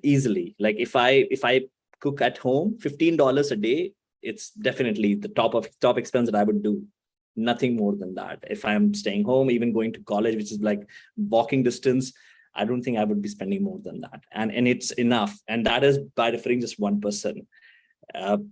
easily. Like if I cook at home, $15 a day, it's definitely the top expense that I would do. Nothing more than that. If I'm staying home, even going to college, which is like walking distance, I don't think I would be spending more than that. And it's enough. And that is by referring just one person.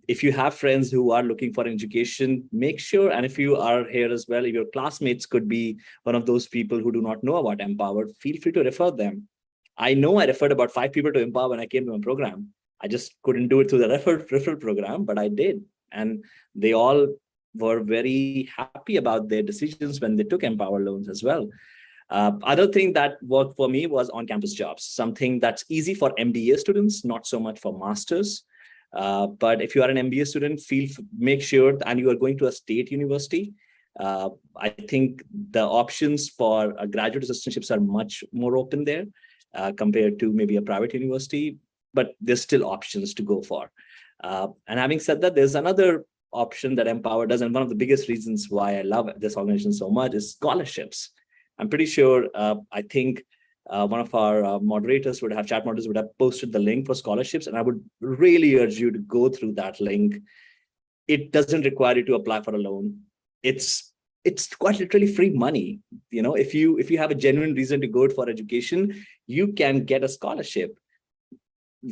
If you have friends who are looking for education, make sure, and if you are here as well, if your classmates could be one of those people who do not know about MPOWER, feel free to refer them. I know I referred about 5 people to MPOWER when I came to my program. I just couldn't do it through the referral program, but I did. And they all were very happy about their decisions when they took MPOWER loans as well. Other thing that worked for me was on-campus jobs, something that's easy for MBA students, not so much for masters. But if you are an MBA student, make sure, and you are going to a state university, I think the options for graduate assistantships are much more open there compared to maybe a private university, but there's still options to go for. And having said that, there's another option that MPOWER does, and one of the biggest reasons why I love this organization so much is scholarships. I'm pretty sure, I think one of our chat moderators would have posted the link for scholarships, and I would really urge you to go through that link. It doesn't require you to apply for a loan. It's quite literally free money. If you have a genuine reason to go for education, you can get a scholarship.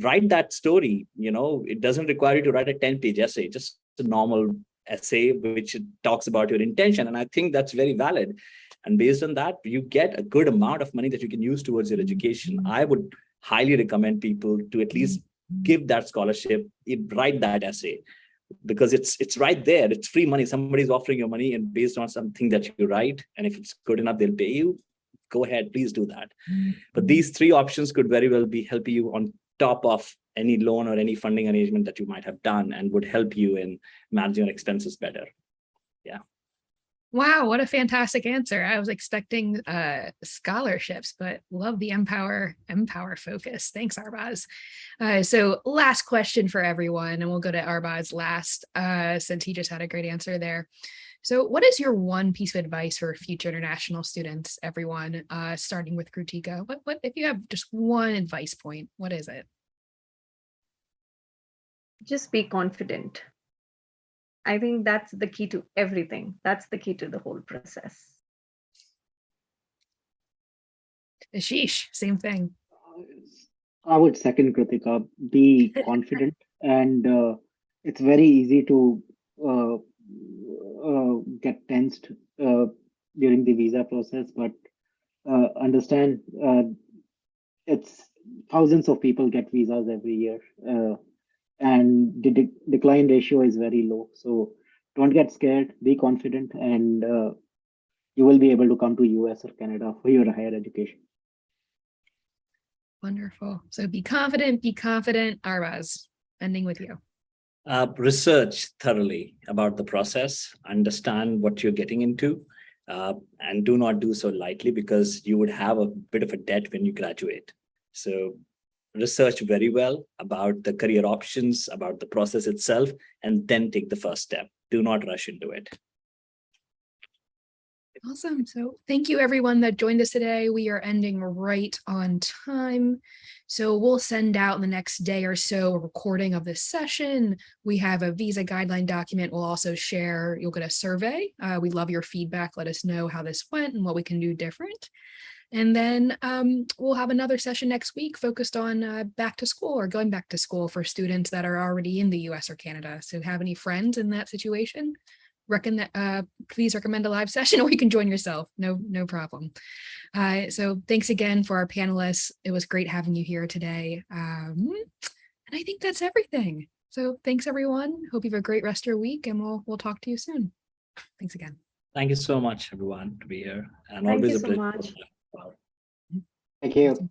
Write that story. It doesn't require you to write a 10-page essay, just a normal essay which talks about your intention, and I think that's very valid. And based on that, you get a good amount of money that you can use towards your education. I would highly recommend people to at least give that scholarship, write that essay, because it's right there. It's free money. Somebody's offering you money, and based on something that you write, and if it's good enough, they'll pay you. Go ahead, please do that. But these 3 options could very well be helping you on top of any loan or any funding arrangement that you might have done, and would help you in managing your expenses better. Yeah. Wow, what a fantastic answer. I was expecting scholarships, but love the MPOWER focus. Thanks, Arbaaz. So last question for everyone, and we'll go to Arbaaz last, since he just had a great answer there. So what is your one piece of advice for future international students, everyone, starting with Krutika? What if you have just one advice point, what is it? Just be confident. I think that's the key to everything. That's the key to the whole process. Ashish, same thing. I would second Kritika. Be confident, and it's very easy to get tensed during the visa process, but understand it's thousands of people get visas every year. And the decline ratio is very low. So don't get scared, be confident, and you will be able to come to US or Canada for your higher education. Wonderful. So be confident. Arbaaz, ending with you. Research thoroughly about the process, understand what you're getting into, and do not do so lightly, because you would have a bit of a debt when you graduate. So research very well about the career options, about the process itself, and then take the first step. Do not rush into it. Awesome. So thank you everyone that joined us today. We are ending right on time. So we'll send out in the next day or so a recording of this session. We have a visa guideline document. We'll also share, you'll get a survey. We love your feedback. Let us know how this went and what we can do different. And then we'll have another session next week focused on back to school or going back to school for students that are already in the US or Canada. So have any friends in that situation? please recommend a live session, or you can join yourself. No problem. So thanks again for our panelists. It was great having you here today. And I think that's everything. So thanks everyone. Hope you have a great rest of your week, and we'll talk to you soon. Thanks again. Thank you so much, everyone, to be here. And Thank always you a so pleasure. much. Thank you. Awesome.